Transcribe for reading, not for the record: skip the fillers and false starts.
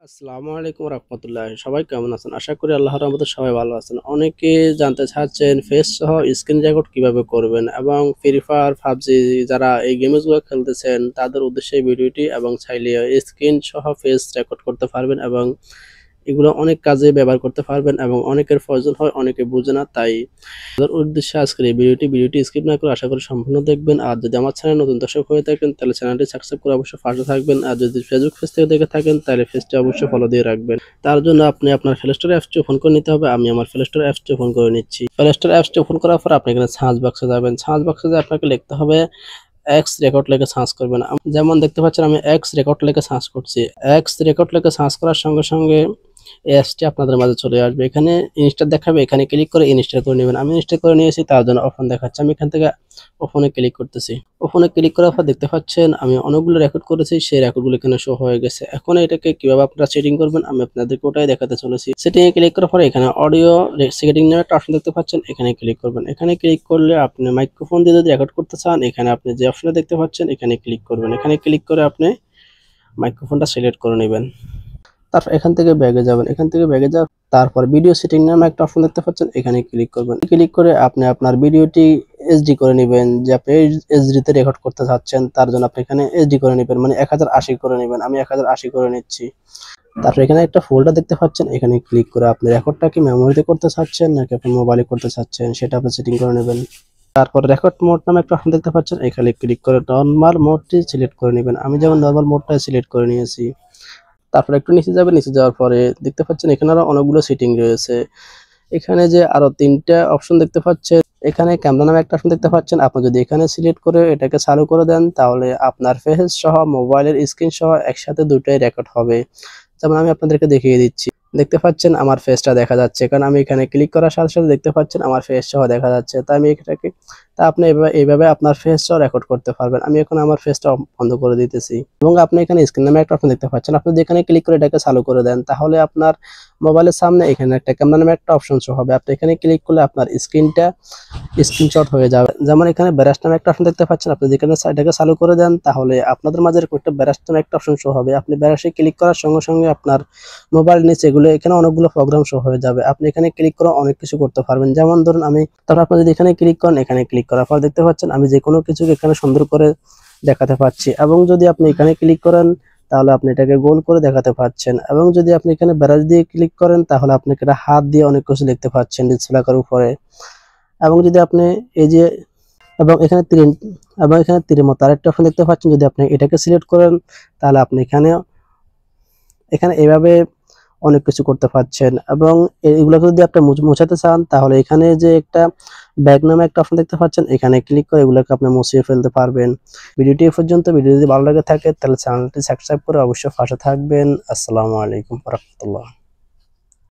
আসসালামু আলাইকুম রহমতুল্লাহ। সবাই কেমন আছেন? আশা করি আল্লাহর রহমতে সবাই ভালো আছেন। অনেকে জানতে চাচ্ছেন ফেস সহ স্ক্রিন রেকর্ড কিভাবে করবেন এবং ফ্রি ফায়ার, পাবজি যারা এই গেমসগুলো খেলতেছেন তাদের উদ্দেশ্যে এই ভিডিওটি এবং চাইলে স্ক্রিন সহ ফেস রেকর্ড করতে পারবেন এবং এগুলো অনেক কাজে ব্যবহার করতে পারবেন এবং অনেকের প্রয়োজন হয়, অনেকে বুঝে না। তাই তাদের উদ্দেশ্যে আজকের এই ভিডিওটি স্কিপ না করে আশা করি সম্পূর্ণ দেখবেন। আর যদি আমার চ্যানেল নতুন দর্শক হয়ে থাকেন তাহলে চ্যানেলটি সাবস্ক্রাইব করে অবশ্যই পাশে থাকবেন। আর যদি ফেসবুক পেজ থেকে দেখে থাকেন তাহলে পেজটি অবশ্যই ফলো দিয়ে রাখবেন। তার জন্য আপনি আপনার প্লে স্টোর অ্যাপসটি ওপেন করে নিতে হবে। আমি আমার প্লে স্টোর অ্যাপসটি ওপেন করে নিচ্ছি। প্লে স্টোর অ্যাপসটি ওপেন করার পর আপনি এখানে সার্চ বক্সে যাবেন। সার্চ বক্সে যে আপনাকে লিখতে হবে এক্স রেকর্ড লেখে সার্চ করবেন। যেমন দেখতে পাচ্ছেন আমি এক্স রেকর্ড লেখে সার্চ করছি। এক্স রেকর্ড লেখে সার্চ করার সঙ্গে সঙ্গে অ্যাপসটি আপনাদের মাঝে চলে আসবে। এখানে ইনস্টল দেখাবে, এখানে ক্লিক করে ইনস্টল করে নেবেন। আমি ইনস্টল করে নিয়েছি, তার জন্য ওপেন দেখাচ্ছে। আমি এখান থেকে ওপেনে ক্লিক করতেছি। ওপেনে ক্লিক করার পর দেখতে পাচ্ছেন আমি অনেকগুলো রেকর্ড করেছি, সেই রেকর্ডগুলো এখানে শো হয়ে গেছে। এখন এটাকে কিভাবে আপনারা সেটিং করবেন আমি আপনাদেরকে ওটাই দেখাতে চলেছি। সেটিং এ ক্লিক করার পরে এখানে অডিও সেটিং নামে একটা অপশন দেখতে পাচ্ছেন, এখানে ক্লিক করবেন। এখানে ক্লিক করলে আপনি মাইক্রোফোন দিয়ে যদি রেকর্ড করতে চান, এখানে আপনি যে অপশনটা দেখতে পাচ্ছেন এখানে ক্লিক করবেন। এখানে ক্লিক করে আপনি মাইক্রোফোনটা সিলেক্ট করে নেবেন। তারপর এখান থেকে ব্যাগে যাবেন। এখান থেকে ব্যাগে যাওয়ার তারপর ভিডিও সেটিং নামে একটা অপশন দেখতে পাচ্ছেন, এখানে ক্লিক করবেন। ক্লিক করে আপনি আপনার ভিডিওটি এইচডি করে নেবেন। যে আপনি এইচডি তে রেকর্ড করতে চাচ্ছেন তার জন্য আপনি এখানে এইচডি করে নেবেন, মানে 1080 করে নেবেন। আমি 1080 করে নিচ্ছি। তারপর এখানে একটা ফোল্ডার দেখতে পাচ্ছেন, এখানে ক্লিক করে আপনি রেকর্ডটা কি মেমোরিতে করতে চাচ্ছেন নাকি আপনি মোবাইলে করতে চাচ্ছেন সেটা আপনি সেটিং করে নেবেন। তারপর রেকর্ড মোড নামে একটা অপশন দেখতে পাচ্ছেন, এখানে ক্লিক করে নরমাল মোডটি সিলেক্ট করে নেবেন। আমি যেমন নরমাল মোডটা সিলেক্ট করে নিয়েছি। তারপর একটু নিচে যাবেন। নিচে যাওয়ার পরে দেখতে পাচ্ছেন এখানে আরো অনেকগুলো সেটিং রয়েছে। এখানে যে আরো ৩টা অপশন দেখতে পাচ্ছেন, এখানে ক্যামেরা নামে একটা অপশন দেখতে পাচ্ছেন। আপনি যদি এখানে সিলেক্ট করে এটাকে চালু করে দেন তাহলে আপনার ফেস সহ মোবাইলের স্ক্রিন সহ একসাথে দুটোই রেকর্ড হবে। যেমন আমি আপনাদেরকে দেখিয়ে দিচ্ছি। দেখতে পাচ্ছেন আমার ফেসটা দেখা যাচ্ছে, কারণ আমি এখানে ক্লিক করার সাথে সাথে দেখতে পাচ্ছেন আমার ফেস সহ দেখা যাচ্ছে। তাই আমি এটাকে আপনি এইভাবে আপনার ফেস সহ রেকর্ড করতে পারবেন। আমি এখন আমার ফেসটা বন্ধ করে দিতেছি এবং আপনি এখানে স্ক্রিন নামে একটা অপশন দেখতে পাচ্ছেন। আপনি যেখানে ক্লিক করে এটাকে চালু করে দেন তাহলে আপনার মোবাইলের সামনে এখানে একটা ক্যামেরা নামে একটা অপশন শো হবে। আপনি এখানে ক্লিক করলে আপনার স্ক্রিনটা স্ক্রিনশট হয়ে যাবে। যেমন এখানে ব্রাশ নামে একটা অপশন দেখতে পাচ্ছেন। আপনি যেখানে এটাকে চালু করে দেন তাহলে আপনাদের মাঝে এরকম একটা ব্রাশ নামে একটা অপশন শো হবে। আপনি ব্রাশে ক্লিক করার সঙ্গে সঙ্গে আপনার মোবাইল নিচে এগুলো এখানে অনেকগুলো প্রোগ্রাম শো হয়ে যাবে। আপনি এখানে ক্লিক করে অনেক কিছু করতে পারবেন। যেমন ধরুন তারপর আপনি যদি এখানে ক্লিক করেন, এখানে ক্লিক করার পর দেখতে পাচ্ছেন আমি যে কোনো কিছুকে এখানে সুন্দর করে দেখাতে পাচ্ছি। এবং যদি আপনি এখানে ক্লিক করেন তাহলে আপনি এটাকে গোল করে দেখাতে পাচ্ছেন। এবং যদি আপনি এখানে ব্রাশ দিয়ে ক্লিক করেন তাহলে আপনি এটা হাত দিয়ে অনেক কিছু লিখতে পাচ্ছেন ডিসপ্লে আকার উপরে। এবং যদি আপনি এই যে এবং এখানে তীরের মতো আরেকটা অপশন দেখতে পাচ্ছেন, যদি আপনি এটাকে সিলেক্ট করেন তাহলে আপনি এখানে এভাবে অনেক কিছু করতে পারছেন। এবং এগুলোকে যদি আপনি মোছাতে চান তাহলে এখানে যে একটা ব্যাগ নামে একটা অপশন দেখতে পাচ্ছেন, এখানে ক্লিক করে এগুলোকে আপনি মুছিয়ে ফেলতে পারবেন। ভিডিওটি এই পর্যন্ত। ভিডিও যদি ভালো লাগে থাকে তাহলে চ্যানেলটি সাবস্ক্রাইব করে অবশ্যই পাশে থাকবেন। আসসালামু আলাইকুম ওয়া রাহমাতুল্লাহ।